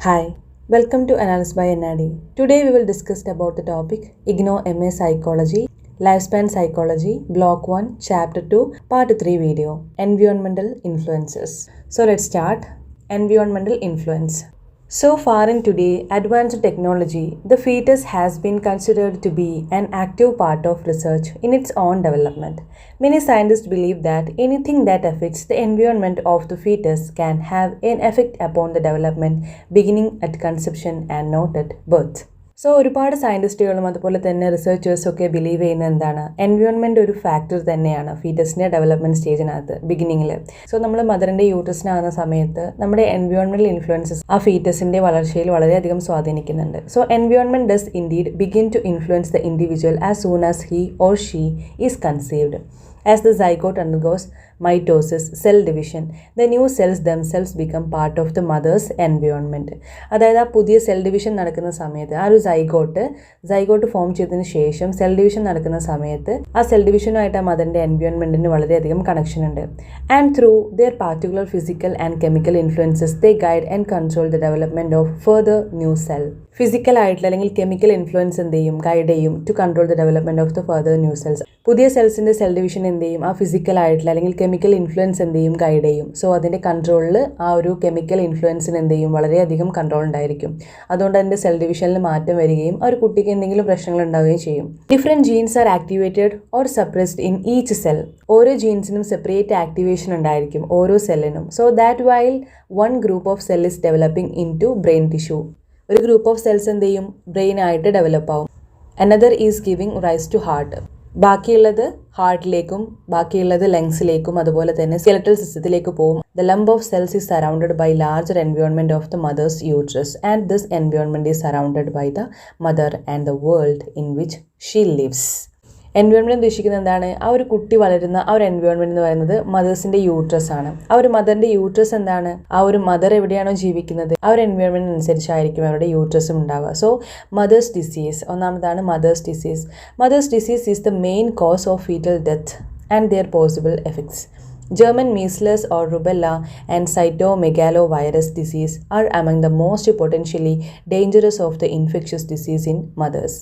Hi, welcome to Analysis by NAD. Today we will discuss about the topic Ignou MA Psychology, Lifespan Psychology, Block 1, Chapter 2, Part 3 video, Environmental Influences. So let's start. Environmental influence. So far in today advanced technology, the fetus has been considered to be an active part of research in its own development. Many scientists believe that anything that affects the environment of the fetus can have an effect upon the development beginning at conception and not at birth. So ഒരുപാട് സയൻറ്റിസ്റ്റുകളും അതുപോലെ തന്നെ റിസർച്ചേഴ്സൊക്കെ believe ചെയ്യുന്ന എന്താണ്, environment ഒരു factor തന്നെയാണ് ഫീറ്റസിൻ്റെ development സ്റ്റേജിനകത്ത് ബിഗിനിങ്ങിൽ. So നമ്മൾ മദറിൻ്റെ യൂട്രസിനാകുന്ന സമയത്ത് നമ്മുടെ എൻവയോൺമെൻറ്റൽ ഇൻഫ്ലുവൻസസ് ആ ഫീറ്റസിൻ്റെ വളർച്ചയിൽ വളരെയധികം സ്വാധീനിക്കുന്നുണ്ട്. So environment does indeed begin to influence the individual as soon as he or she is conceived. As the zygote undergoes mitosis, cell division, the new cells themselves become part of the mother's environment. അതായത് ആ പുതിയ cell division നടക്കുന്ന സമയത്ത് ആ ഒരു zygote form ചെയ്തതിന് ശേഷം cell division നടക്കുന്ന സമയത്ത് ആ സെൽ ഡിവിഷനുമായിട്ട് ആ മദറിൻ്റെ എൻവയോൺമെൻറ്റിന് വളരെയധികം കണക്ഷൻ ഉണ്ട്. And through their particular physical and chemical influences they guide and control the development of further new cell. ഫിസിക്കലായിട്ടുള്ള അല്ലെങ്കിൽ കെമിക്കൽ ഇൻഫ്ലുവൻസ് എന്ത് ചെയ്യും, ഗൈഡ് ചെയ്യും to control the development of the further new cells. പുതിയ സെൽസിൻ്റെ cell division എന്ത് ചെയ്യും, ആ ഫിസിക്കലായിട്ടുള്ള അല്ലെങ്കിൽ കെമിക്കൽ ഇൻഫ്ലുവൻസ് എന്ത് ചെയ്യും, ഗൈഡ് ചെയ്യും. സോ അതിൻ്റെ കൺട്രോളിൽ ആ ഒരു കെമിക്കൽ ഇൻഫ്ലുവൻസിന് എന്ത് ചെയ്യും, വളരെയധികം കൺട്രോൾ ഉണ്ടായിരിക്കും. അതുകൊണ്ട് അതിൻ്റെ സെൽ ഡിവിഷനിൽ മാറ്റം വരികയും ആ ഒരു കുട്ടിക്ക് എന്തെങ്കിലും പ്രശ്നങ്ങൾ ഉണ്ടാവുകയും ചെയ്യും. Different genes are activated or suppressed in each cell. ഓരോ ജീൻസിനും സെപ്പറേറ്റ് ആക്ടിവേഷൻ ഉണ്ടായിരിക്കും ഓരോ സെല്ലിനും. So that while one group of cell is developing into brain tissue. ഒരു ഗ്രൂപ്പ് ഓഫ് സെൽസ് എന്ത് ചെയ്യും, ബ്രെയിൻ ആയിട്ട് ഡെവലപ്പ് ആവും. Another is giving rise to heart. ബാക്കിയുള്ളത് ഹാർട്ടിലേക്കും ബാക്കിയുള്ളത് ലങ്സിലേക്കും അതുപോലെ തന്നെ സ്കെലറ്റൽ സിസ്റ്റത്തിലേക്ക് പോകും. The lump of cells is surrounded by larger environment of the mothers uterus and this environment is surrounded by the mother and the world in which she lives. Environment ഉദ്ദേശിക്കുന്നത് എന്താണ്, ആ ഒരു കുട്ടി വളരുന്ന ആ ഒരു എൻവയോൺമെൻറ്റ് എന്ന് പറയുന്നത് മദേഴ്സിൻ്റെ യൂട്രസ് ആണ്. ആ ഒരു മദറിൻ്റെ യൂട്രസ് എന്താണ്, ആ ഒരു മദർ എവിടെയാണോ ജീവിക്കുന്നത് ആ ഒരു എൻവയോൺമെൻറ്റ് അനുസരിച്ചായിരിക്കും അവരുടെ യൂട്രസും ഉണ്ടാവുക. സോ മദേഴ്സ് ഡിസീസ്, ഒന്നാമതാണ് mother's disease. Mother's disease is the main cause of fetal death and their possible effects. German measles or rubella and cytomegalovirus disease are among the most potentially dangerous of the infectious disease in mothers.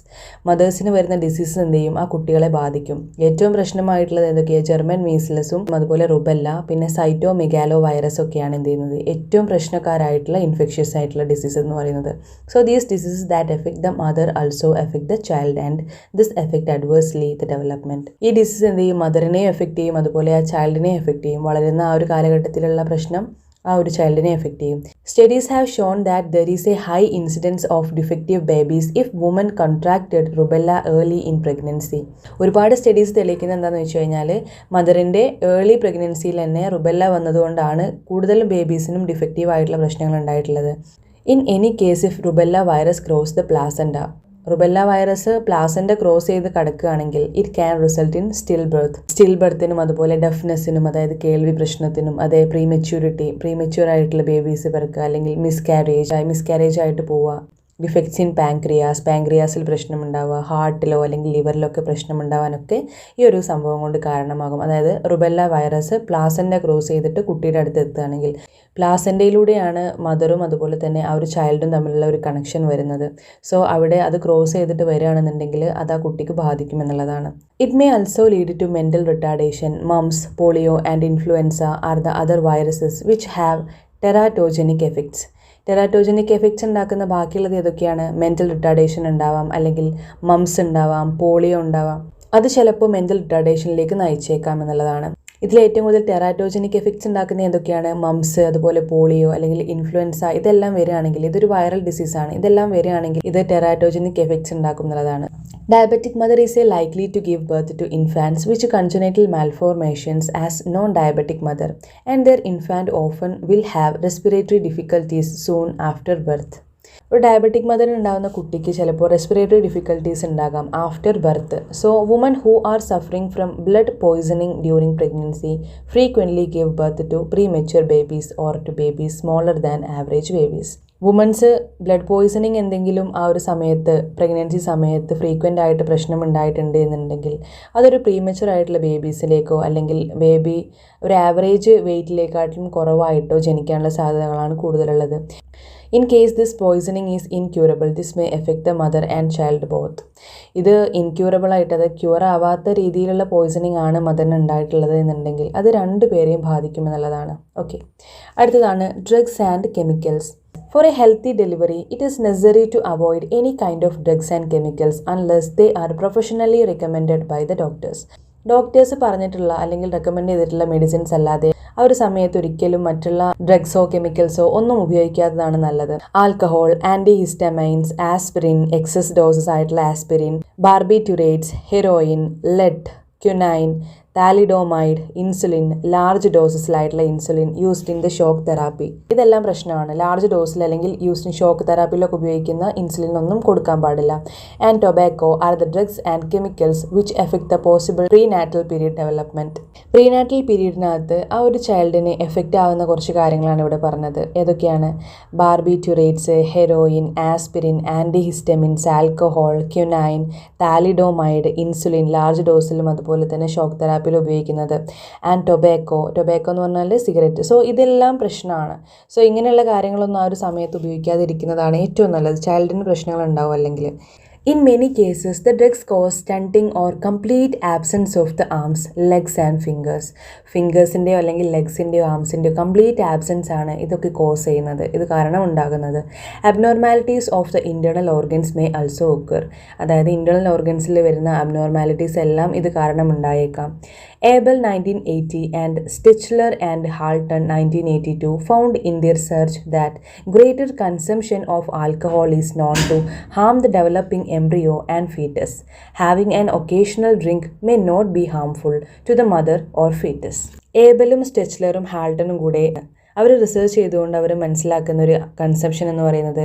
മദേഴ്സിന് വരുന്ന disease എന്ത് ചെയ്യും, ആ കുട്ടികളെ ബാധിക്കും. ഏറ്റവും പ്രശ്നമായിട്ടുള്ളത് എന്തൊക്കെയാണ്, German മീസ്ലസും അതുപോലെ rubella പിന്നെ സൈറ്റോമെഗാലോവൈറസ് ഒക്കെയാണ് എന്ത് ചെയ്യുന്നത് ഏറ്റവും പ്രശ്നക്കാരായിട്ടുള്ള ഇൻഫെക്ഷ്യസ് ആയിട്ടുള്ള ഡിസീസ് എന്ന് പറയുന്നത്. So these diseases that effect the mother also effect the child and this effect adversely the development. ഈ ഡിസീസ് എന്ത് ചെയ്യും, മദറിനെയും എഫക്ട് ചെയ്യും അതുപോലെ ആ ചൈൽഡിനെയും എഫക്ട് ചെയ്യും. വളരുന്ന ആ ഒരു കാലഘട്ടത്തിലുള്ള പ്രശ്നം ആ ഒരു ചൈൽഡിനെ എഫക്ട് ചെയ്യും. Studies have shown that there is a high incidence of defective babies if woman contracted rubella early in pregnancy. ഒരുപാട് സ്റ്റഡീസ് തെളിയിക്കുന്നത് എന്താണെന്ന് വെച്ച് കഴിഞ്ഞാൽ മദറിൻ്റെ ഏർലി പ്രഗ്നൻസിയിൽ തന്നെ റുബെല്ല വന്നതുകൊണ്ടാണ് കൂടുതലും ബേബീസിനും ഡിഫക്റ്റീവ് ആയിട്ടുള്ള പ്രശ്നങ്ങൾ ഉണ്ടായിട്ടുള്ളത്. In any case if rubella virus cross the placenta, rubella virus placenta cross ചെയ്ത് കിടക്കുകയാണെങ്കിൽ ഇറ്റ് ക്യാൻ റിസൾട്ട് ഇൻ സ്റ്റിൽ ബർത്തിനും അതുപോലെ ഡെഫ്നെസ്സിനും അതായത് കേൾവി പ്രശ്നത്തിനും അതേ പ്രീമെച്യൂർ ആയിട്ടുള്ള ബേബീസ് പിറക്കുക അല്ലെങ്കിൽ മിസ്കാരേജ് ആയിട്ട് പോവുക. ഡിഫക്ട്സ് ഇൻ പാങ്ക്രിയാസിൽ പ്രശ്നമുണ്ടാവുക, ഹാർട്ടിലോ അല്ലെങ്കിൽ ലിവറിലോ ഒക്കെ പ്രശ്നമുണ്ടാവാനൊക്കെ ഈ ഒരു സംഭവം കൊണ്ട് കാരണമാകും. അതായത് റുബെല്ല വൈറസ് പ്ലാസൻഡ ക്രോസ് ചെയ്തിട്ട് കുട്ടിയുടെ അടുത്ത് എത്തുകയാണെങ്കിൽ പ്ലാസൻഡയിലൂടെയാണ് മദറും അതുപോലെ തന്നെ ആ ഒരു ചൈൽഡും തമ്മിലുള്ള ഒരു കണക്ഷൻ വരുന്നത്. സോ അവിടെ അത് ക്രോസ് ചെയ്തിട്ട് വരികയാണെന്നുണ്ടെങ്കിൽ അത് ആ കുട്ടിക്ക് ബാധിക്കുമെന്നുള്ളതാണ്. It may also lead to mental retardation. Mumps, polio and influenza are the other viruses which have teratogenic effects. Teratogenic effects ഉണ്ടാക്കുന്ന ബാക്കിയുള്ളത് ഏതൊക്കെയാണ്, മെൻ്റൽ റിട്ടാർഡേഷൻ ഉണ്ടാവാം, അല്ലെങ്കിൽ മംസ് ഉണ്ടാവാം, പോളിയോ ഉണ്ടാവാം. അത് ചിലപ്പോൾ മെൻ്റൽ റിട്ടാർഡേഷനിലേക്ക് നയിച്ചേക്കാം എന്നുള്ളതാണ്. ഇതിൽ ഏറ്റവും കൂടുതൽ ടെറാറ്റോജനിക് എഫക്ട്സ് ഉണ്ടാക്കുന്ന എന്തൊക്കെയാണ്, മംസ് അതുപോലെ പോളിയോ അല്ലെങ്കിൽ ഇൻഫ്ലുവൻസ ഇതെല്ലാം വരികയാണെങ്കിൽ ഇതൊരു വൈറൽ ഡിസീസാണ്. ഇതെല്ലാം വരികയാണെങ്കിൽ ഇത് ടെറാറ്റോജനിക് എഫക്ട്സ് ഉണ്ടാക്കും എന്നുള്ളതാണ്. Diabetic mother is a likely to give birth to infants which congenital malformations as non diabetic mother and their infant often will have respiratory difficulties soon after birth. ഒരു diabetic മദറിന് ഉണ്ടാകുന്ന കുട്ടിക്ക് ചിലപ്പോൾ റെസ്പിറേറ്ററി ഡിഫിക്കൽട്ടീസ് ഉണ്ടാകാം after birth. So woman who are suffering from blood poisoning during pregnancy frequently give birth to premature babies or to babies smaller than average babies. Women's blood poisoning എന്തെങ്കിലും ആ ഒരു സമയത്ത് pregnancy സമയത്ത് frequent ആയിട്ട് പ്രശ്നം ഉണ്ടായിട്ടുണ്ട് എന്നുണ്ടെങ്കിൽ അതൊരു പ്രീമച്ചുർ ആയിട്ടുള്ള ബേബീസിലേക്കോ അല്ലെങ്കിൽ ബേബി ഒരു ആവറേജ് വെയ്റ്റിലേക്കാട്ടിലും കുറവായിട്ടോ ജനിക്കാനുള്ള സാധ്യതകളാണ് കൂടുതലുള്ളത്. In case this poisoning is incurable this may effect the mother and child both. ഇത് ഇൻക്യൂറബിൾ ആയിട്ട് അത് ക്യൂർ ആവാത്ത രീതിയിലുള്ള പോയ്സണിങ് ആണ് മദറിന് ഉണ്ടായിട്ടുള്ളത് എന്നുണ്ടെങ്കിൽ അത് രണ്ടുപേരെയും ബാധിക്കുമെന്നുള്ളതാണ്. ഓക്കെ, അടുത്തതാണ് drugs and chemicals. For a healthy delivery, it is necessary to avoid any kind of drugs and chemicals unless they are professionally recommended by the doctors. Doctors പറഞ്ഞിട്ടുള്ള അല്ലെങ്കിൽ റെക്കമെൻഡ് ചെയ്തിട്ടുള്ള മെഡിസിൻസ് അല്ലാതെ ആ ഒരു സമയത്ത് ഒരിക്കലും മറ്റുള്ള ഡ്രഗ്സോ കെമിക്കൽസോ ഒന്നും ഉപയോഗിക്കാത്തതാണ് നല്ലത്. Alcohol, antihistamines, aspirin, excess doses ആയിട്ടുള്ള aspirin, barbiturates, heroin, lead, quinine, thalidomide, insulin, large ഡോസസിലായിട്ടുള്ള insulin used in the shock therapy. ഇതെല്ലാം പ്രശ്നമാണ്. ലാർജ് ഡോസിൽ അല്ലെങ്കിൽ യൂസ്ഡ് ഇൻ ഷോക്ക് തെറാപ്പിയിലൊക്കെ ഉപയോഗിക്കുന്ന ഇൻസുലിൻ ഒന്നും കൊടുക്കാൻ പാടില്ല. And tobacco are the drugs and chemicals which effect the possible prenatal period development. Prenatal പീരീഡിനകത്ത് ആ ഒരു ചൈൽഡിന് എഫക്റ്റ് ആവുന്ന കുറച്ച് കാര്യങ്ങളാണ് ഇവിടെ പറഞ്ഞത്. ഏതൊക്കെയാണ്? Barbiturates, heroin, aspirin, antihistamines, alcohol, quinine, thalidomide, insulin large ഡോസിലും അതുപോലെ തന്നെ ഷോക്ക് തെറാപ്പി ഉപയോഗിക്കുന്നത്. ആൻഡ് ടൊബാക്കോ എന്ന് പറഞ്ഞാൽ സിഗരറ്റ്. സോ ഇതെല്ലാം പ്രശ്നമാണ്. സോ ഇങ്ങനെയുള്ള കാര്യങ്ങളൊന്നും ആ ഒരു സമയത്ത് ഉപയോഗിക്കാതിരിക്കുന്നതാണ് ഏറ്റവും നല്ലത്. ചൈൽഡിന് പ്രശ്നങ്ങൾ ഉണ്ടാവും അല്ലെങ്കിൽ. In many cases, the drugs cause stunting or complete absence of the arms, legs and fingers. ഫിംഗേഴ്സിൻ്റെയോ അല്ലെങ്കിൽ ലെഗ്സിൻ്റെയോ ആംസിൻ്റെയോ കംപ്ലീറ്റ് ആബ്സെൻസ് ആണ് ഇതൊക്കെ കോസ് ചെയ്യുന്നത്. ഇത് കാരണം ഉണ്ടാകുന്നത്. Abnormalities of the internal organs may also occur. അതായത് ഇൻറ്റേർണൽ ഓർഗൻസിൽ വരുന്ന അബ്നോർമാലിറ്റീസ് എല്ലാം ഇത് കാരണം ഉണ്ടായേക്കാം. Abel 1980 and Stichler and Halton 1982 found in their research that greater consumption of alcohol is known to harm the developing embryo and fetus. Having an occasional drink may not be harmful to the mother or fetus. ഏബലും സ്റ്റിച്ച്ലറും ഹാൾട്ടനും കൂടെ അവർ research ചെയ്തുകൊണ്ട് അവർ മനസ്സിലാക്കുന്ന ഒരു conception എന്ന് പറയുന്നത്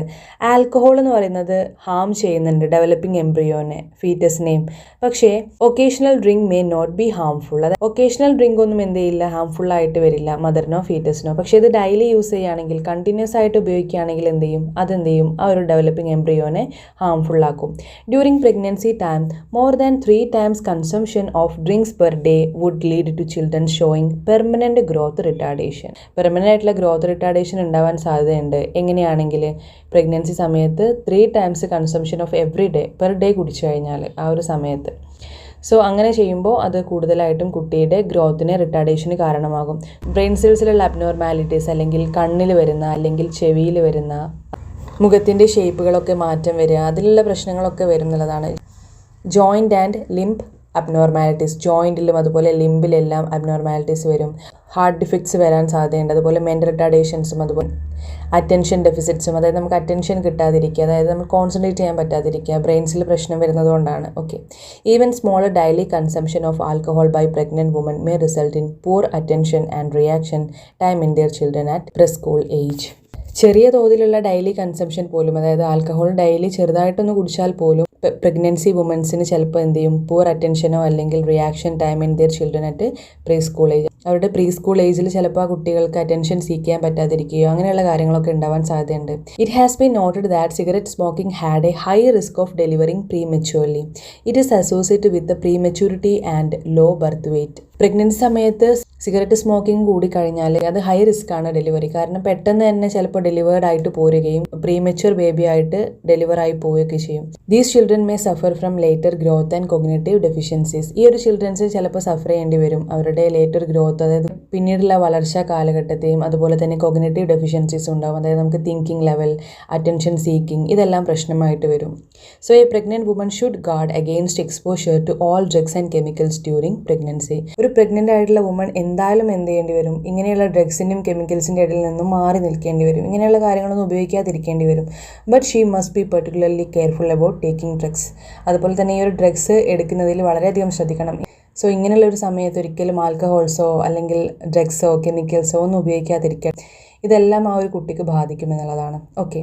alcohol എന്ന് പറയുന്നത് Ham ചെയ്യുന്നുണ്ട് developing എംബ്രിയോനെ, ഫീറ്റസിനെയും. പക്ഷേ occasional drink may not be harmful. അത് ഒക്കേഷണൽ ഡ്രിങ്ക് ഒന്നും എന്ത് ചെയ്യില്ല, ഹാംഫുൾ ആയിട്ട് വരില്ല മദറിനോ ഫീറ്റസിനോ. പക്ഷേ ഇത് ഡെയിലി യൂസ് ചെയ്യുകയാണെങ്കിൽ, കണ്ടിന്യൂസ് ആയിട്ട് ഉപയോഗിക്കുകയാണെങ്കിൽ എന്ത് ചെയ്യും, ആ ഒരു ഡെവലപ്പിംഗ് എംബ്രിയോനെ ഹാംഫുൾ ആക്കും. During pregnancy time more than 3 times consumption of drinks per day would lead to children showing permanent growth retardation. Permanent growth retardation ഉണ്ടാവാൻ സാധ്യതയുണ്ട്. എങ്ങനെയാണെങ്കിൽ പ്രഗ്നൻസി സമയത്ത് 3 times consumption of every day per day കുടിച്ചു കഴിഞ്ഞാൽ ആ ഒരു സമയത്ത്. സോ അങ്ങനെ ചെയ്യുമ്പോൾ അത് കൂടുതലായിട്ടും കുട്ടിയുടെ ഗ്രോത്തിനെ റിട്ടാർഡേഷന് കാരണമാകും. ബ്രെയിൻ സെൽസിലുള്ള അബ്നോർമാലിറ്റീസ് അല്ലെങ്കിൽ കണ്ണിൽ വരുന്ന അല്ലെങ്കിൽ ചെവിയിൽ വരുന്ന മുഖത്തിൻ്റെ ഷേപ്പുകളൊക്കെ മാറ്റം വരിക, അതിലുള്ള പ്രശ്നങ്ങളൊക്കെ വരുന്നുള്ളതാണ്. ജോയിൻ്റ് ആൻഡ് ലിംബ് അബ്നോർമാലിറ്റീസ്, ജോയിൻറ്റിലും അതുപോലെ ലിംബിലെല്ലാം അബ്നോർമാലിറ്റീസ് വരും. ഹാർട്ട് ഡിഫക്ട്സ് വരാൻ സാധ്യതയുണ്ട്. അതുപോലെ മെൻ്റൽ റിട്ടാർഡേഷൻസും അതുപോലെ അറ്റൻഷൻ ഡെഫിസിറ്റ്സും, അതായത് നമുക്ക് അറ്റൻഷൻ കിട്ടാതിരിക്കുക, അതായത് നമുക്ക് കോൺസെൻട്രേറ്റ് ചെയ്യാൻ പറ്റാതിരിക്കുക, ബ്രെയിൻസിൽ പ്രശ്നം വരുന്നതുകൊണ്ടാണ്. Okay, even smaller daily consumption of alcohol by pregnant woman may result in poor attention and reaction time in their children at preschool age. ചെറിയ തോതിലുള്ള ഡെയിലി കൺസംഷൻ പോലും, അതായത് ആൽക്കഹോൾ ഡെയിലി ചെറുതായിട്ടൊന്ന് കുടിച്ചാൽ പോലും പ്രഗ്നൻസി വുമൻസിന് ചിലപ്പോൾ എന്ത് ചെയ്യും, പൂർ അറ്റൻഷനോ അല്ലെങ്കിൽ reaction time in their children at preschool age. അവരുടെ പ്രീ സ്കൂൾ ഏജിൽ ചിലപ്പോൾ ആ കുട്ടികൾക്ക് അറ്റൻഷൻ സീക്ക് ചെയ്യാൻ പറ്റാതിരിക്കുകയോ അങ്ങനെയുള്ള കാര്യങ്ങളൊക്കെ ഉണ്ടാവാൻ സാധ്യതയുണ്ട്. It has been noted that cigarette smoking had a high risk of delivering prematurely. It is associated with prematurity and low birth weight. Pregnancy സമയത്ത് സിഗരറ്റ് സ്മോക്കിംഗ് കൂടി കഴിഞ്ഞാൽ അത് ഹൈ റിസ്ക് ആണ് ഡെലിവറി. കാരണം പെട്ടെന്ന് തന്നെ ചിലപ്പോൾ ഡെലിവേർഡ് ആയിട്ട് പോരുകയും പ്രീമെച്യൂർ ബേബി ആയിട്ട് ഡെലിവർ ആയി പോവുകയൊക്കെ ചെയ്യും. These children may suffer from later growth and cognitive deficiencies. ഈ ഒരു ചിൽഡ്രൻസ് ചിലപ്പോൾ സഫർ ചെയ്യേണ്ടി വരും അവരുടെ ലേറ്റർ ഗ്രോത്ത്, അതായത് പിന്നീടുള്ള വളർച്ചാ കാലഘട്ടത്തെയും. അതുപോലെ തന്നെ കോഗ്നിറ്റീവ് ഡെഫിഷ്യൻസീസ് ഉണ്ടാവും, അതായത് നമുക്ക് തിങ്കിങ് ലെവൽ, അറ്റൻഷൻ സീക്കിംഗ്, ഇതെല്ലാം പ്രശ്നമായിട്ട് വരും. So a pregnant woman should guard against exposure to all drugs and chemicals during pregnancy. ഒരു പ്രഗ്നന്റ് ആയിട്ടുള്ള വുമൺ എന്തായാലും എന്ത് ചെയ്യേണ്ടി വരും, ഇങ്ങനെയുള്ള ഡ്രഗ്സിൻ്റെയും കെമിക്കൽസിൻ്റെ ഇടയിൽ നിന്നും മാറി നിൽക്കേണ്ടി വരും. ഇങ്ങനെയുള്ള കാര്യങ്ങളൊന്നും ഉപയോഗിക്കാതിരിക്കേണ്ടി വരും. But she must be particularly careful about taking drugs. അതുപോലെ തന്നെ ഈ ഒരു ഡ്രഗ്സ് എടുക്കുന്നതിൽ വളരെയധികം ശ്രദ്ധിക്കണം. സോ ഇങ്ങനെയുള്ള ഒരു സമയത്ത് ഒരിക്കലും ആൽക്കഹോൾസോ അല്ലെങ്കിൽ ഡ്രഗ്സോ കെമിക്കൽസോ ഒന്നും ഉപയോഗിക്കാതിരിക്കുക. ഇതെല്ലാം ആ ഒരു കുട്ടിക്ക് ബാധിക്കുമെന്നുള്ളതാണ്. ഓക്കെ,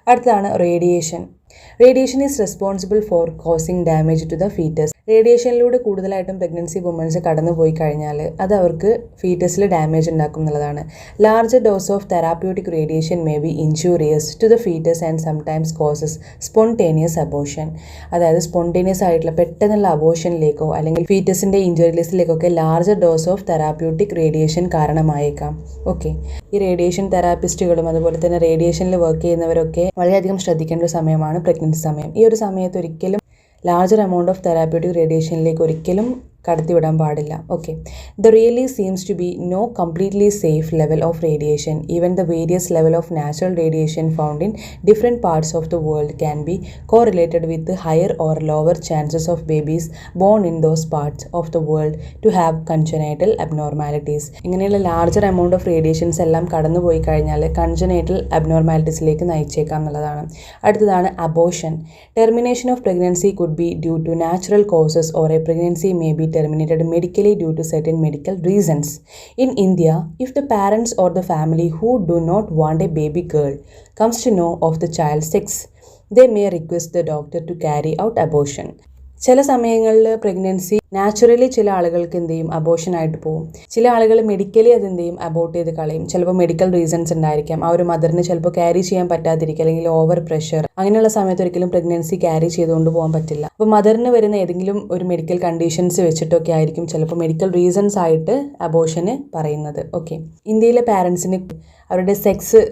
അടുത്തതാണ് radiation. Radiation is responsible for causing damage to the fetus. റേഡിയേഷനിലൂടെ കൂടുതലായിട്ടും പ്രഗ്നൻസി വുമൻസ് കടന്നു പോയി കഴിഞ്ഞാൽ അത് അവർക്ക് ഫീറ്റസിൽ ഡാമേജ് ഉണ്ടാക്കും എന്നുള്ളതാണ്. Larger dose of therapeutic radiation may be injurious to the fetus and sometimes causes spontaneous abortion. അതായത് സ്പോണ്ടേനിയസ് ആയിട്ടുള്ള പെട്ടെന്നുള്ള അബോർഷനിലേക്കോ അല്ലെങ്കിൽ ഫീറ്റസിൻ്റെ ഇഞ്ചുറി ലിസ്റ്റിലേക്കൊക്കെ larger dose of therapeutic radiation കാരണമായേക്കാം. ഓക്കെ, ഈ റേഡിയേഷൻ തെറാപ്പിസ്റ്റുകളും അതുപോലെ തന്നെ റേഡിയേഷനിൽ വർക്ക് ചെയ്യുന്നവരൊക്കെ വളരെയധികം ശ്രദ്ധിക്കേണ്ട ഒരു സമയമാണ് പ്രഗ്നൻസി സമയം. ഈ ഒരു സമയത്ത് ഒരിക്കലും ലാർജർ എമൗണ്ട് ഓഫ് തെറാപ്യൂട്ടിക് റേഡിയേഷനിലേക്ക് ഒരിക്കലും കടത്തിവിടാൻ പാടില്ല. Okay, the really seems to be no completely safe level of radiation. Even the various level of natural radiation found in different parts of the world can be correlated with higher or lower chances of babies born in those parts of the world to have congenital abnormalities. ഇങ്ങനെയുള്ള larger amount of radiations എല്ലാം കടന്നു പോയി കഴിഞ്ഞാൽ കൺജനൈറ്റൽ അബ്നോർമാലിറ്റീസിലേക്ക് നയിച്ചേക്കാം എന്നുള്ളതാണ്. അടുത്തതാണ് abortion. Termination of pregnancy could be due to natural causes or a pregnancy may be terminated medically due to certain medical reasons. In India, if the parents or the family who do not want a baby girl comes to know of the child's sex, they may request the doctor to carry out abortion. ചില സമയങ്ങളിൽ pregnancy naturally ചില ആളുകൾക്ക് എന്ത് ചെയ്യും, അബോർഷനായിട്ട് പോകും. ചില ആളുകൾ medically അത് എന്ത് ചെയ്യും, അബോർട്ട് ചെയ്ത് കളയും. ചിലപ്പോൾ മെഡിക്കൽ റീസൺസ് ഉണ്ടായിരിക്കാം. ആ ഒരു മദറിന് ചിലപ്പോൾ ക്യാരി ചെയ്യാൻ പറ്റാതിരിക്കുക, അല്ലെങ്കിൽ ഓവർ പ്രഷർ, അങ്ങനെയുള്ള സമയത്ത് ഒരിക്കലും പ്രഗ്നൻസി ക്യാരി ചെയ്തുകൊണ്ട് പോകാൻ പറ്റില്ല. അപ്പോൾ മദറിന് വരുന്ന ഏതെങ്കിലും ഒരു മെഡിക്കൽ കണ്ടീഷൻസ് വെച്ചിട്ടൊക്കെ ആയിരിക്കും ചിലപ്പോൾ മെഡിക്കൽ റീസൺസ് ആയിട്ട് അബോർഷന് പറയുന്നത്. ഓക്കെ, ഇന്ത്യയിലെ പാരൻസിന് അവരുടെ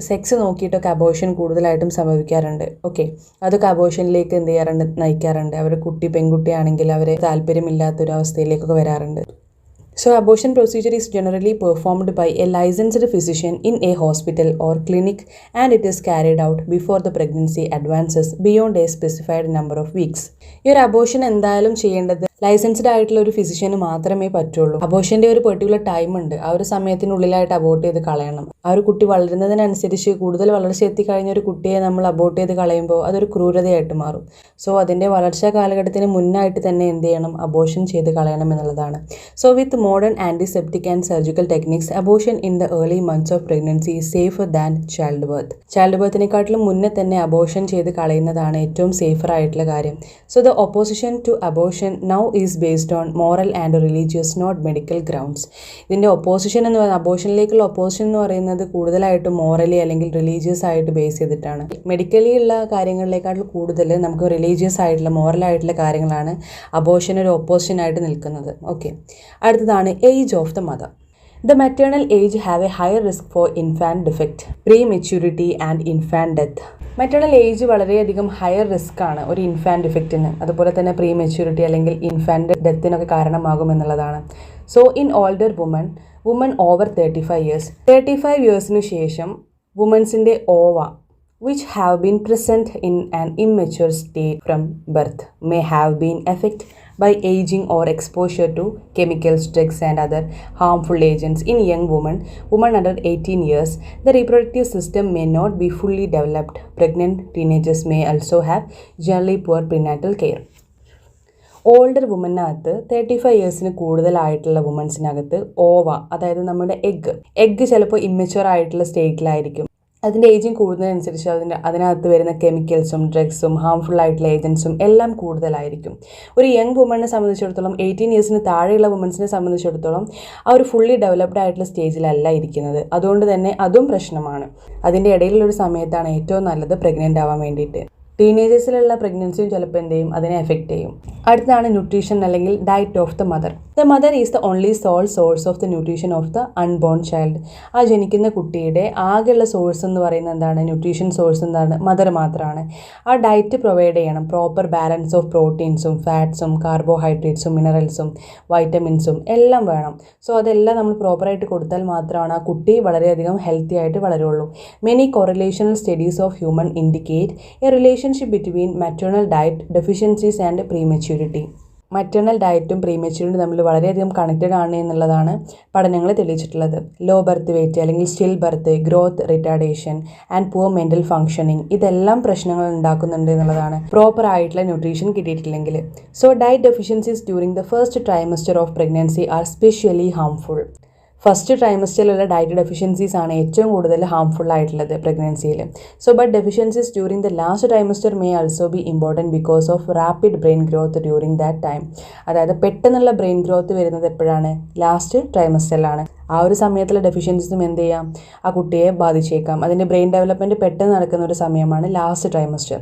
സെക്സ് നോക്കിയിട്ടൊക്കെ അബോർഷൻ കൂടുതലായിട്ടും സംഭവിക്കാറുണ്ട്. ഓക്കെ, അതൊക്കെ അബോർഷനിലേക്ക് എന്ത് ചെയ്യാറുണ്ട്, നയിക്കാറുണ്ട്. അവർ പെൺകുട്ടിയാണെങ്കിൽ അവരെ താല്പര്യമില്ലാത്തൊരവസ്ഥയിലേക്കൊക്കെ വരാറുണ്ട്. So abortion procedure is generally performed by a licensed physician in a hospital or clinic, and it is carried out before the pregnancy advances beyond a specified number of weeks. ഈ ഒരു abortion എന്തായാലും ചെയ്യേണ്ടത് licensed ആയിട്ടുള്ള ഒരു physician മാത്രമേ പറ്റുള്ളൂ. അബോർഷന്റെ ഒരു particular time ഉണ്ട്. ആ ഒരു സമയത്തിനുള്ളിലായിട്ട് അബോർട്ട് ചെയ്ത് കളയണം. ആ ഒരു കുട്ടി വളരുന്നതിനനുസരിച്ച് കൂടുതൽ വളർച്ച എത്തിക്കഴിഞ്ഞ ഒരു കുട്ടിയെ നമ്മൾ അബോർട്ട് ചെയ്ത് കളയുമ്പോൾ അതൊരു ക്രൂരതയായിട്ട് മാറും. സോ അതിൻ്റെ വളർച്ചാ കാലഘട്ടത്തിന് മുന്നായിട്ട് തന്നെ എന്ത് ചെയ്യണം, അബോർഷൻ ചെയ്ത് കളയണം എന്നുള്ളതാണ്. So with modern antiseptic and surgical techniques, abortion in the early months of pregnancy is safer than childbirth. ചൈൽഡ്ബർത്തിനെക്കാട്ടിലും മുന്നേ തന്നെ അബോർഷൻ ചെയ്ത് കളയുന്നതാണ് ഏറ്റവും സേഫർ ആയിട്ടുള്ള കാര്യം. So the opposition to abortion now is based on moral and religious not medical grounds. ഇതിൻ്റെ opposition എന്ന് പറയുന്നത്, അബോർഷനിലേക്കുള്ള ഒപ്പോസിഷൻ എന്ന് പറയുന്നത് കൂടുതലായിട്ടും മോറലി അല്ലെങ്കിൽ റിലീജിയസ് ആയിട്ട് ബേസ് ചെയ്തിട്ടാണ്. മെഡിക്കലി ഉള്ള കാര്യങ്ങളിലേക്കാട്ടിൽ കൂടുതൽ നമുക്ക് റിലീജിയസ് ആയിട്ടുള്ള മോറലായിട്ടുള്ള കാര്യങ്ങളാണ് അബോർഷൻ ഒരു ഒപ്പോസിഷൻ ആയിട്ട് നിൽക്കുന്നത്. ഓക്കെ, അടുത്തതാണ് age of the mother. The maternal age have a higher risk for infant defect, prematurity and infant death. Maternal age വളരെയധികം ഹയർ റിസ്ക് ആണ് ഒരു ഇൻഫാൻറ്റ് ഡിഫക്റ്റിന്, അതുപോലെ തന്നെ പ്രീമെച്യൂരിറ്റി അല്ലെങ്കിൽ ഇൻഫാൻറ്റ് ഡെത്തിനൊക്കെ കാരണമാകുമെന്നുള്ളതാണ്. So in older woman over 35 ഇയേഴ്സിന് ശേഷം വുമൻസിൻ്റെ ova which have been present in an immature state from birth may have been affected by aging or exposure to chemicals, drugs and other harmful agents. In young women under 18 years, the reproductive system may not be fully developed. Pregnant teenagers may also have generally poor prenatal care. Older വുമനകത്ത് 35 ഇയേഴ്സിന് കൂടുതലായിട്ടുള്ള വുമൻസിനകത്ത് ഓവ, അതായത് നമ്മുടെ egg ചിലപ്പോൾ immature ആയിട്ടുള്ള സ്റ്റേറ്റിലായിരിക്കും. അതിൻ്റെ ageing കൂടുന്നതനുസരിച്ച് അതിനകത്ത് വരുന്ന കെമിക്കൽസും ഡ്രഗ്സും ഹാംഫുൾ ആയിട്ടുള്ള ഏജൻസും എല്ലാം കൂടുതലായിരിക്കും. ഒരു യങ് വുമണിനെ സംബന്ധിച്ചിടത്തോളം, 18 ഇയേഴ്സിന് താഴെയുള്ള വുമൻസിനെ സംബന്ധിച്ചിടത്തോളം ആ ഒരു ഫുള്ളി ഡെവലപ്ഡ് ആയിട്ടുള്ള സ്റ്റേജിലല്ല ഇരിക്കുന്നത്. അതുകൊണ്ട് തന്നെ അതും പ്രശ്നമാണ്. അതിൻ്റെ ഇടയിലുള്ളൊരു സമയത്താണ് ഏറ്റവും നല്ലത് പ്രഗ്നൻ്റ് ആവാൻ വേണ്ടിയിട്ട്. ടീനേജേഴ്സിലുള്ള പ്രഗ്നൻസിയും ചിലപ്പോൾ എന്ത് ചെയ്യും, അതിനെ എഫക്റ്റ് ചെയ്യും. അടുത്താണ് ന്യൂട്രീഷൻ അല്ലെങ്കിൽ diet of the mother. The mother is the only sole source of the nutrition of the unborn child. ആ ജനിക്കുന്ന കുട്ടിയുടെ ആകെയുള്ള സോഴ്സ് എന്ന് പറയുന്നത് എന്താണ്, ന്യൂട്രീഷൻ സോഴ്സ് എന്താണ്, മദർ മാത്രമാണ്. ആ ഡയറ്റ് പ്രൊവൈഡ് ചെയ്യണം. പ്രോപ്പർ ബാലൻസ് ഓഫ് പ്രോട്ടീൻസും ഫാറ്റ്സും കാർബോഹൈഡ്രേറ്റ്സും മിനറൽസും വൈറ്റമിൻസും എല്ലാം വേണം. സോ അതെല്ലാം നമ്മൾ പ്രോപ്പറായിട്ട് കൊടുത്താൽ മാത്രമാണ് ആ കുട്ടി വളരെയധികം ഹെൽത്തി ആയിട്ട് വളരുള്ളൂ. Many correlational studies of human indicate a relationship between maternal diet deficiencies and prematurity. Maternal ഡയറ്റും പ്രീമെച്യൂരിറ്റി തമ്മിൽ വളരെയധികം കണക്റ്റഡ് ആണ് എന്നുള്ളതാണ് പഠനങ്ങൾ തെളിയിച്ചിട്ടുള്ളത്. ലോ ബർത്ത് വെയിറ്റ് അല്ലെങ്കിൽ stillbirth, growth retardation and poor mental functioning, ഇതെല്ലാം പ്രശ്നങ്ങൾ ഉണ്ടാക്കുന്നുണ്ട് എന്നുള്ളതാണ് പ്രോപ്പർ ആയിട്ടുള്ള ന്യൂട്രീഷൻ കിട്ടിയിട്ടില്ലെങ്കിൽ. So diet deficiencies during the first trimester of pregnancy are specially harmful. First ട്രൈമസ്റ്ററിലുള്ള ഡയറ്റ് ഡെഫിഷ്യൻസീസ് ആണ് ഏറ്റവും കൂടുതൽ ഹാംഫുൾ ആയിട്ടുള്ളത് പ്രഗ്നൻസിയിൽ. So but deficiencies during the last trimester may also be important because of rapid brain growth during that time. അതായത് പെട്ടെന്നുള്ള brain growth വരുന്നത് എപ്പോഴാണ്? Last ട്രൈമസ്റ്ററിലാണ്. ആ ഒരു സമയത്തുള്ള ഡെഫിഷ്യൻസീസും എന്ത് ചെയ്യാം? ആ കുട്ടിയെ ബാധിച്ചേക്കാം. അതിൻ്റെ ബ്രെയിൻ ഡെവലപ്മെൻറ്റ് പെട്ടെന്ന് നടക്കുന്ന ഒരു സമയമാണ് last trimester.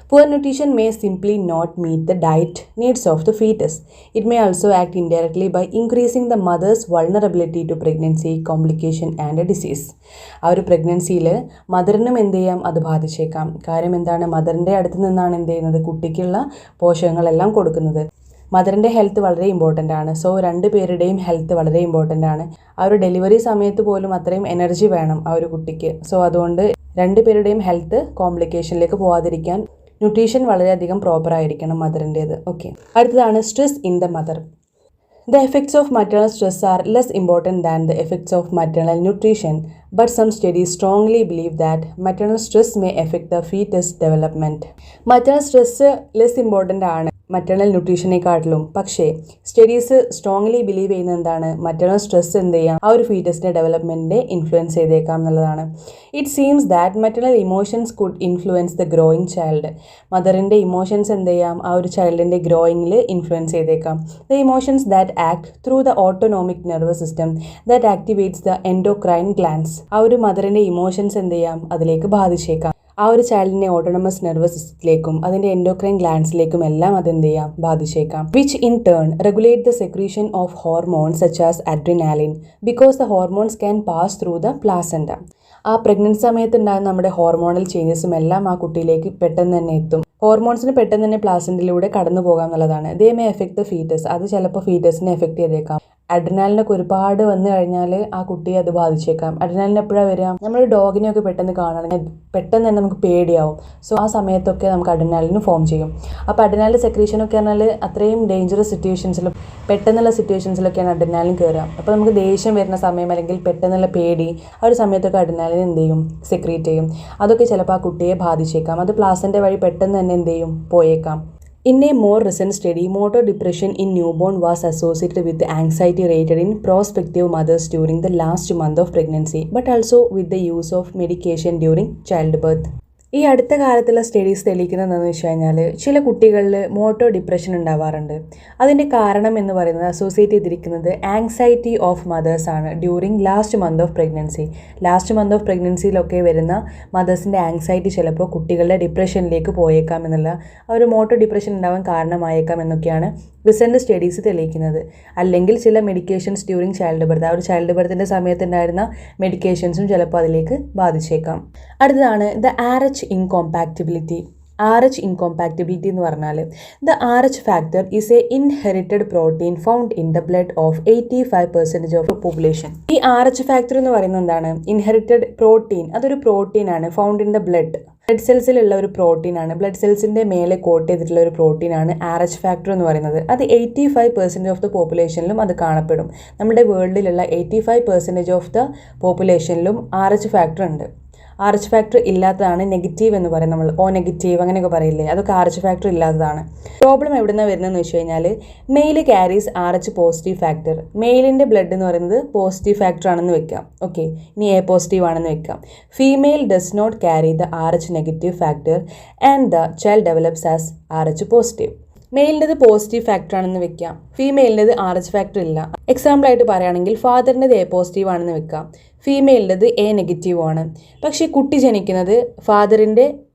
Poor nutrition may simply not meet the diet needs of the fetus. It may also act indirectly by increasing the mother's vulnerability to pregnancy, complication and a disease. ആ ഒരു പ്രഗ്നൻസിയിൽ മദറിനും എന്ത് ചെയ്യാം? അത് ബാധിച്ചേക്കാം. കാര്യം എന്താണ്? മദറിൻ്റെ അടുത്ത് നിന്നാണ് എന്ത് ചെയ്യുന്നത്? കുട്ടിക്കുള്ള പോഷകങ്ങളെല്ലാം കൊടുക്കുന്നത്. മദറിൻ്റെ ഹെൽത്ത് വളരെ ഇമ്പോർട്ടൻ്റ് ആണ്. സോ രണ്ട് പേരുടെയും ഹെൽത്ത് വളരെ ഇമ്പോർട്ടൻ്റ് ആണ്. ആ ഒരു ഡെലിവറി സമയത്ത് പോലും അത്രയും എനർജി വേണം ആ ഒരു കുട്ടിക്ക്. സോ അതുകൊണ്ട് രണ്ട് പേരുടെയും ഹെൽത്ത് കോംപ്ലിക്കേഷനിലേക്ക് പോകാതിരിക്കാൻ ന്യൂട്രീഷൻ വളരെയധികം പ്രോപ്പർ ആയിരിക്കണം മദറിൻ്റേത്. ഓക്കെ, അടുത്തതാണ് stress in the mother. The effects of maternal stress are less important than the effects of maternal nutrition, but some studies strongly believe that maternal stress may affect the fetus development. Maternal stress less important ആണ് maternal ന്യൂട്രീഷനെക്കാട്ടിലും. പക്ഷേ studies strongly believe ചെയ്യുന്നത് എന്താണ്? Maternal stress എന്ത് ചെയ്യാം? ആ ഒരു ഫീറ്റസിൻ്റെ ഡെവലപ്മെൻറ്റിനെ influence ചെയ്തേക്കാം എന്നുള്ളതാണ്. It seems that maternal emotions could influence the growing child. മദറിൻ്റെ ഇമോഷൻസ് എന്ത് ചെയ്യാം? ആ ഒരു ചൈൽഡിൻ്റെ ഗ്രോയിങ്ങിൽ ഇൻഫ്ലുവൻസ് ചെയ്തേക്കാം. The emotions that act through the autonomic nervous system that activates the endocrine glands. ആ ഒരു മദറിൻ്റെ ഇമോഷൻസ് എന്ത് ചെയ്യാം? അതിലേക്ക് ബാധിച്ചേക്കാം. ആ ഒരു ചൈൽഡിനെ ഓട്ടോണമസ് നെർവസ് സിസ്റ്റത്തിലേക്കും അതിൻ്റെ എൻഡോക്രൈൻ ഗ്ലാൻഡ്സിലേക്കും എല്ലാം അതെന്ത് ചെയ്യാം? ബാധിച്ചേക്കാം. Which in turn regulate the secretion of hormones such as adrenaline because the hormones can pass through the placenta. ആ പ്രഗ്നൻസി സമയത്ത് ഉണ്ടാകുന്ന നമ്മുടെ ഹോർമോണൽ ചേഞ്ചസും എല്ലാം ആ കുട്ടിയിലേക്ക് പെട്ടെന്ന് തന്നെ എത്തും. ഹോർമോൺസിന് പെട്ടെന്ന് തന്നെ പ്ലാസൻഡിലൂടെ കടന്നു പോകാം എന്നുള്ളതാണ്. They may effect the foetus. അത് ചിലപ്പോൾ ഫീറ്റസിനെ എഫക്ട് ചെയ്തേക്കാം. അഡ്രിനാലിനൊക്കെ ഒരുപാട് വന്നു കഴിഞ്ഞാൽ ആ കുട്ടിയെ അത് ബാധിച്ചേക്കാം. അഡ്രിനാലിന് എപ്പോഴാണ് വരിക? നമ്മൾ ഡോഗിനെയൊക്കെ പെട്ടെന്ന് കാണുകയാണെങ്കിൽ പെട്ടെന്ന് തന്നെ നമുക്ക് പേടിയാവും. സോ ആ സമയത്തൊക്കെ നമുക്ക് അഡ്രിനാലിന് ഫോം ചെയ്യും. അപ്പോൾ അഡ്രിനാലിൻ്റെ സെക്രീഷനൊക്കെ പറഞ്ഞാൽ അത്രയും ഡേഞ്ചറസ് സിറ്റുവേഷൻസിലും പെട്ടെന്നുള്ള സിറ്റുവേഷൻസിലൊക്കെയാണ് അഡ്രിനാലിൻ കയറുക. അപ്പോൾ നമുക്ക് ദേഷ്യം വരുന്ന സമയം അല്ലെങ്കിൽ പെട്ടെന്നുള്ള പേടി, ആ ഒരു സമയത്തൊക്കെ അഡ്രിനാലിൻ എന്ത് ചെയ്യും? സെക്രീറ്റ് ചെയ്യും. അതൊക്കെ ചിലപ്പോൾ ആ കുട്ടിയെ ബാധിച്ചേക്കാം. അത് പ്ലാസൻ്റെ വഴി പെട്ടെന്ന് തന്നെ എന്ത് ചെയ്യും? പോയേക്കാം. In a more recent study, motor depression in newborn was associated with the anxiety rated in prospective mothers during the last month of pregnancy, but also with the use of medication during childbirth. ഈ അടുത്ത കാലത്തുള്ള studies തെളിയിക്കുന്നത് എന്താണെന്ന് വെച്ച് കഴിഞ്ഞാൽ ചില കുട്ടികളിൽ motto depression ഉണ്ടാവാറുണ്ട്. അതിൻ്റെ കാരണം എന്ന് പറയുന്നത് അസോസിയേറ്റ് ചെയ്തിരിക്കുന്നത് ആങ്സൈറ്റി ഓഫ് മദേഴ്സ് ആണ് during last month of pregnancy. Last month of പ്രഗ്നൻസിയിലൊക്കെ വരുന്ന മദേഴ്സിൻ്റെ ആങ്സൈറ്റി ചിലപ്പോൾ കുട്ടികളുടെ ഡിപ്രഷനിലേക്ക് പോയേക്കാം എന്നുള്ള ആ ഒരു മോട്ടോ ഡിപ്രഷൻ ഉണ്ടാവാൻ കാരണമായേക്കാം എന്നൊക്കെയാണ് റിസെൻറ്റ് സ്റ്റഡീസ് തെളിയിക്കുന്നത്. അല്ലെങ്കിൽ ചില മെഡിക്കേഷൻസ് ഡ്യൂറിങ് ചൈൽഡ് ബർത്ത്, ആ ഒരു ചൈൽഡ് ബർത്തിൻ്റെ സമയത്തുണ്ടായിരുന്ന മെഡിക്കേഷൻസും ചിലപ്പോൾ അതിലേക്ക് ബാധിച്ചേക്കാം. അടുത്തതാണ് ദ RH ഇൻകോമ്പാക്റ്റിബിലിറ്റി. RH ഇൻകോമ്പാക്റ്റിബിലിറ്റി എന്ന് പറഞ്ഞാൽ the RH factor is A inherited protein found in the blood of 85% of population. ഈ RH ഫാക്ടർ എന്ന് പറയുന്നത് എന്താണ്? Inherited protein. അതൊരു പ്രോട്ടീനാണ് ഫൗണ്ട് ഇൻ ദ ബ്ലഡ് സെൽസിലുള്ള ഒരു പ്രോട്ടീനാണ്. ബ്ലഡ് സെൽസിൻ്റെ മേലെ കോട്ട് ചെയ്തിട്ടുള്ള ഒരു പ്രോട്ടീനാണ് RH ഫാക്ടർ എന്ന് പറയുന്നത്. അത് 85% ഓഫ് ദ പോപ്പുലേഷനിലും അത് കാണപ്പെടും. നമ്മുടെ വേൾഡിലുള്ള 85% ഓഫ് ദ പോപ്പുലേഷനിലും RH ഫാക്ടർ ഉണ്ട്. RH ഫാക്ടർ ഇല്ലാത്തതാണ് നെഗറ്റീവ് എന്ന് പറയും. നമ്മൾ O നെഗറ്റീവ് അങ്ങനെയൊക്കെ പറയില്ലേ, അതൊക്കെ RH ഫാക്ടർ ഇല്ലാത്തതാണ്. പ്രോബ്ലം എവിടെ നിന്നാണ് വരുന്നതെന്ന് വെച്ച് കഴിഞ്ഞാൽ male carries RH positive factor. മെയിലിൻ്റെ ബ്ലഡ് എന്ന് പറയുന്നത് പോസിറ്റീവ് ഫാക്ടർ ആണെന്ന് വെക്കാം. ഓക്കെ, ഇനി A പോസിറ്റീവ് ആണെന്ന് വെക്കാം. Female does not carry the RH negative factor and the child develops as RH positive. മെയിലിൻ്റെത് പോസിറ്റീവ് ഫാക്ടർ ആണെന്ന് വെക്കാം, ഫീമെയിലിൻ്റെത് RH ഫാക്ടർ ഇല്ല. എക്സാമ്പിളായിട്ട് പറയുകയാണെങ്കിൽ ഫാദറിൻ്റെത് A പോസിറ്റീവ് ആണെന്ന് വെക്കാം, ഫീമെയിലിൻ്റെത് A നെഗറ്റീവ് ആണ്. പക്ഷേ കുട്ടി ജനിക്കുന്നത് ഫാദറിൻ്റെ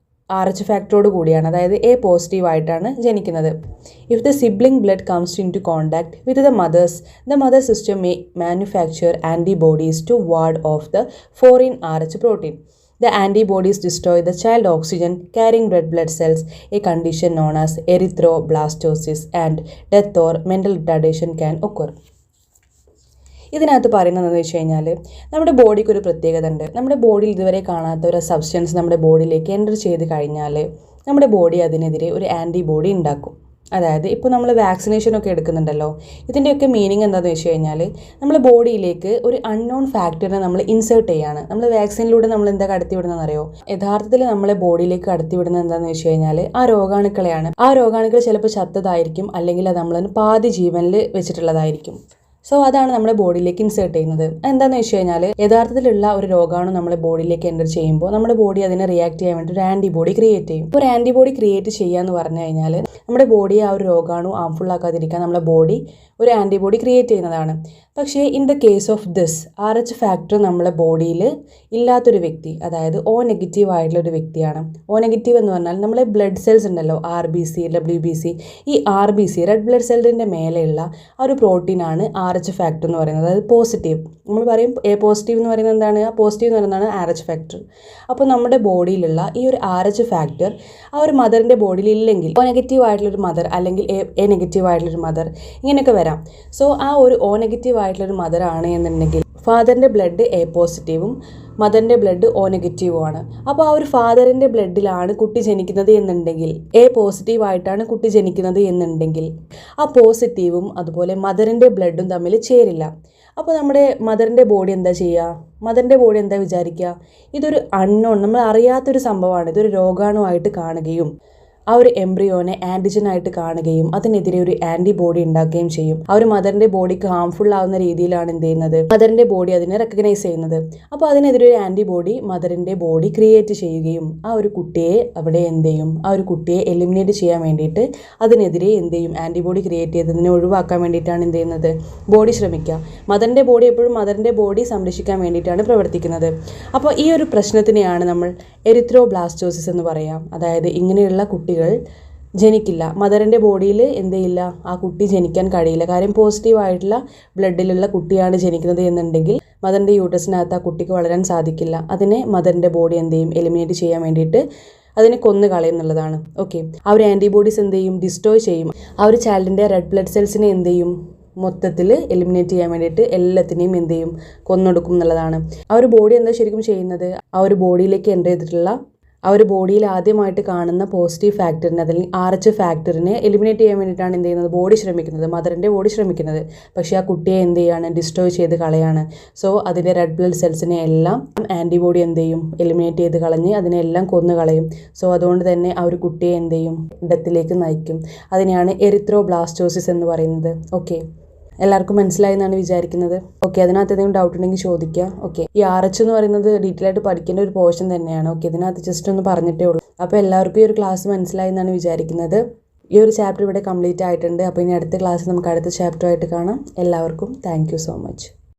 RH ഫാക്ടറോട് കൂടിയാണ്, അതായത് A പോസിറ്റീവ് ആയിട്ടാണ് ജനിക്കുന്നത്. If the sibling blood comes in to contact with the mother system may manufacture antibodies to ward off the foreign RH protein. The antibodies destroy the child oxygen carrying red blood cells, a condition known as erythroblastosis, and death or mental retardation can occur. ഇതിനകത്ത് പറയുന്നതെന്ന് വെച്ച് കഴിഞ്ഞാൽ നമ്മുടെ ബോഡിക്ക് ഒരു പ്രത്യേകത ഉണ്ട്. നമ്മുടെ ബോഡിയിൽ ഇതുവരെ കാണാത്ത ഒരു സബ്സ്റ്റൻസ് നമ്മുടെ ബോഡിയിലേക്ക് എൻ്റർ ചെയ്ത് കഴിഞ്ഞാൽ നമ്മുടെ ബോഡി അതിനെതിരെ ഒരു ആൻറ്റിബോഡി ഉണ്ടാക്കും. അതായത് ഇപ്പോൾ നമ്മൾ വാക്സിനേഷനൊക്കെ എടുക്കുന്നുണ്ടല്ലോ, ഇതിൻ്റെയൊക്കെ മീനിങ് എന്താണെന്ന് വെച്ച് കഴിഞ്ഞാൽ നമ്മൾ ബോഡിയിലേക്ക് ഒരു അൺനോൺ ഫാക്ടറിനെ നമ്മൾ ഇൻസേർട്ട് ചെയ്യാണ്. നമ്മൾ വാക്സിനിലൂടെ നമ്മൾ എന്താ കടത്തിവിടുന്നതെന്ന് അറിയോ? യഥാർത്ഥത്തിൽ നമ്മളെ ബോഡിയിലേക്ക് കടത്തിവിടുന്നത് എന്താണെന്ന് വെച്ച് കഴിഞ്ഞാൽ ആ രോഗാണുക്കളെയാണ്. ആ രോഗാണുക്കൾ ചിലപ്പോൾ ചത്തതായിരിക്കും, അല്ലെങ്കിൽ അത് നമ്മൾ പാതി ജീവനിൽ വെച്ചിട്ടുള്ളതായിരിക്കും. സോ അതാണ് നമ്മുടെ ബോഡിയിലേക്ക് ഇൻസേർട്ട് ചെയ്യുന്നത്. എന്താണെന്ന് വെച്ച് കഴിഞ്ഞാൽ യഥാർത്ഥത്തിലുള്ള ഒരു രോഗാണു നമ്മുടെ ബോഡിയിലേക്ക് എൻ്റർ ചെയ്യുമ്പോൾ നമ്മുടെ ബോഡി അതിനെ റിയാക്ട് ചെയ്യാൻ വേണ്ടി ഒരു ആൻറ്റിബോഡി ക്രിയേറ്റ് ചെയ്യും. ഒരു ആൻറ്റിബോഡി ക്രിയേറ്റ് ചെയ്യുക എന്ന് പറഞ്ഞു കഴിഞ്ഞാൽ നമ്മുടെ ബോഡിയെ ആ ഒരു രോഗാണു ഹാംഫുൾ ആക്കാതിരിക്കാൻ നമ്മുടെ ബോഡി ഒരു ആൻറ്റിബോഡി ക്രിയേറ്റ് ചെയ്യുന്നതാണ്. പക്ഷേ in the case of this RH factor നമ്മുടെ ബോഡിയിൽ ഇല്ലാത്തൊരു വ്യക്തി, അതായത് O നെഗറ്റീവ് ആയിട്ടുള്ള ഒരു വ്യക്തിയാണ്. O നെഗറ്റീവ് എന്ന് പറഞ്ഞാൽ നമ്മളെ ബ്ലഡ് സെൽസ് ഉണ്ടല്ലോ, RBC, WBC, ഈ RBC റെഡ് ബ്ലഡ് സെല്ലിൻ്റെ മേലെയുള്ള ആ ഒരു പ്രോട്ടീനാണ് RH ഫാക്ടർ എന്ന് പറയുന്നത്. അതായത് പോസിറ്റീവ്, നമ്മൾ പറയും A പോസിറ്റീവ് എന്ന് പറയുന്നത് എന്താണ്, ആ പോസിറ്റീവ് എന്ന് പറയുന്നതാണ് RH ഫാക്ടർ. അപ്പോൾ നമ്മുടെ ബോഡിയിലുള്ള ഈ ഒരു RH ഫാക്ടർ ആ ഒരു മദറിൻ്റെ ബോഡിയിൽ ഇല്ലെങ്കിൽ O നെഗറ്റീവ് ആയിട്ടുള്ളൊരു മദർ അല്ലെങ്കിൽ A നെഗറ്റീവ് ആയിട്ടുള്ളൊരു മദർ ഇങ്ങനെയൊക്കെ വരാം. സോ ആ ഒരു O നെഗറ്റീവ് ആയിട്ടുള്ളൊരു മദർ ആണ് എന്നുണ്ടെങ്കിൽ ഫാദറിൻ്റെ ബ്ലഡ് A പോസിറ്റീവും മദറിൻ്റെ ബ്ലഡ് O നെഗറ്റീവും ആണ്. അപ്പോൾ ആ ഒരു ഫാദറിൻ്റെ ബ്ലഡിലാണ് കുട്ടി ജനിക്കുന്നത് എന്നുണ്ടെങ്കിൽ, A പോസിറ്റീവ് ആയിട്ടാണ് കുട്ടി ജനിക്കുന്നത് എന്നുണ്ടെങ്കിൽ ആ പോസിറ്റീവും അതുപോലെ മദറിൻ്റെ ബ്ലഡും തമ്മിൽ ചേരില്ല. അപ്പോൾ നമ്മുടെ മദറിൻ്റെ ബോഡി എന്താ ചെയ്യുക, മദറിൻ്റെ ബോഡി എന്താ വിചാരിക്കുക, ഇതൊരു അൺനോൺ, നമ്മൾ അറിയാത്തൊരു സംഭവമാണ്, ഇതൊരു രോഗാണുവായിട്ട് കാണുകയും ആ ഒരു എംബ്രിയോനെ ആൻറ്റിജനായിട്ട് കാണുകയും അതിനെതിരെ ഒരു ആൻറ്റിബോഡി ഉണ്ടാക്കുകയും ചെയ്യും. ആ ഒരു മദറിൻ്റെ ബോഡിക്ക് ഹാംഫുൾ ആവുന്ന രീതിയിലാണ് എന്ത് ചെയ്യുന്നത്, മദറിൻ്റെ ബോഡി അതിനെ റെക്കഗ്നൈസ് ചെയ്യുന്നത്. അപ്പോൾ അതിനെതിരെ ഒരു ആൻറ്റിബോഡി മദറിൻ്റെ ബോഡി ക്രിയേറ്റ് ചെയ്യുകയും ആ ഒരു കുട്ടിയെ അവിടെ എന്ത് ചെയ്യും, ആ ഒരു കുട്ടിയെ എലിമിനേറ്റ് ചെയ്യാൻ വേണ്ടിയിട്ട് അതിനെതിരെ എന്ത് ചെയ്യും, ആൻറ്റിബോഡി ക്രിയേറ്റ് ചെയ്തതിനെ ഒഴിവാക്കാൻ വേണ്ടിയിട്ടാണ് എന്ത് ചെയ്യുന്നത്, ബോഡി ശ്രമിക്കുക. മദറിൻ്റെ ബോഡി എപ്പോഴും മദറിൻ്റെ ബോഡി സംരക്ഷിക്കാൻ വേണ്ടിയിട്ടാണ് പ്രവർത്തിക്കുന്നത്. അപ്പോൾ ഈ ഒരു പ്രശ്നത്തിനെയാണ് നമ്മൾ എറിത്രോബ്ലാസ്റ്റോസിസ് എന്ന് പറയാം. അതായത് ഇങ്ങനെയുള്ള കുട്ടികൾ ജനിക്കില്ല, മദറിൻ്റെ ബോഡിയിൽ എന്ത് ചെയ്യില്ല, ആ കുട്ടി ജനിക്കാൻ കഴിയില്ല. കാര്യം പോസിറ്റീവായിട്ടുള്ള ബ്ലഡിലുള്ള കുട്ടിയാണ് ജനിക്കുന്നത് എന്നുണ്ടെങ്കിൽ മദറിൻ്റെ യൂട്രസിനകത്ത് ആ കുട്ടിക്ക് വളരാൻ സാധിക്കില്ല. അതിനെ മദറിൻ്റെ ബോഡി എന്ത് ചെയ്യും, എലിമിനേറ്റ് ചെയ്യാൻ വേണ്ടിയിട്ട് അതിനെ കൊന്നു കളയും എന്നുള്ളതാണ്. ഓക്കെ, ആ ഒരു ആൻറ്റിബോഡീസ് എന്ത് ചെയ്യും, ഡിസ്ട്രോയ് ചെയ്യും. ആ ഒരു ചൈൽഡിൻ്റെ റെഡ് ബ്ലഡ് സെൽസിനെ എന്ത് ചെയ്യും, മൊത്തത്തിൽ എലിമിനേറ്റ് ചെയ്യാൻ വേണ്ടിയിട്ട് എല്ലാത്തിനെയും എന്ത് ചെയ്യും, കൊന്നൊടുക്കും എന്നുള്ളതാണ്. ആ ഒരു ബോഡി എന്താ ശരിക്കും ചെയ്യുന്നത്, ആ ഒരു ബോഡിയിലേക്ക് എൻ്റർ ചെയ്തിട്ടുള്ള ആ ഒരു ബോഡിയിൽ ആദ്യമായിട്ട് കാണുന്ന പോസിറ്റീവ് ഫാക്ടറിനെ അല്ലെങ്കിൽ RH ഫാക്ടറിനെ എലിമിനേറ്റ് ചെയ്യാൻ വേണ്ടിയിട്ടാണ് എന്ത് ചെയ്യുന്നത്, ബോഡി ശ്രമിക്കുന്നത്, മദറിൻ്റെ ബോഡി ശ്രമിക്കുന്നത്. പക്ഷേ ആ കുട്ടിയെ എന്ത് ചെയ്യാണ്, ഡിസ്ട്രോയ് ചെയ്ത് കളയാണ്. സോ അതിൻ്റെ റെഡ് ബ്ലഡ് സെൽസിനെ എല്ലാം ആൻറ്റിബോഡി എന്ത് ചെയ്യും, എലിമിനേറ്റ് ചെയ്ത് കളഞ്ഞ് അതിനെല്ലാം കൊന്നു കളയും. സോ അതുകൊണ്ട് തന്നെ ആ ഒരു കുട്ടിയെ എന്ത് ചെയ്യും, ഡെത്തിലേക്ക് നയിക്കും. അതിനെയാണ് എറിത്രോബ്ലാസ്റ്റോസിസ് എന്ന് പറയുന്നത്. ഓക്കെ, എല്ലാവർക്കും മനസ്സിലായി എന്നാണ് വിചാരിക്കുന്നത്. ഓക്കെ, അതിനകത്ത് എന്തെങ്കിലും ഡൗട്ട് ഉണ്ടെങ്കിൽ ചോദിക്കുക. ഓക്കെ, ഈ RH എന്ന് പറയുന്നത് ഡീറ്റെയിൽ ആയിട്ട് പഠിക്കേണ്ട ഒരു പോർഷൻ തന്നെയാണ്. ഓക്കെ, ഇതിനകത്ത് ജസ്റ്റ് ഒന്ന് പറഞ്ഞിട്ടേ ഉള്ളൂ. അപ്പോൾ എല്ലാവർക്കും ഈ ഒരു ക്ലാസ് മനസ്സിലായി എന്നാണ് വിചാരിക്കുന്നത്. ഈ ഒരു ചാപ്റ്റർ ഇവിടെ കംപ്ലീറ്റ് ആയിട്ടുണ്ട്. അപ്പോൾ ഇനി അടുത്ത ക്ലാസ് നമുക്ക് അടുത്ത ചാപ്റ്ററായിട്ട് കാണാം. എല്ലാവർക്കും താങ്ക് യു സോ മച്ച്.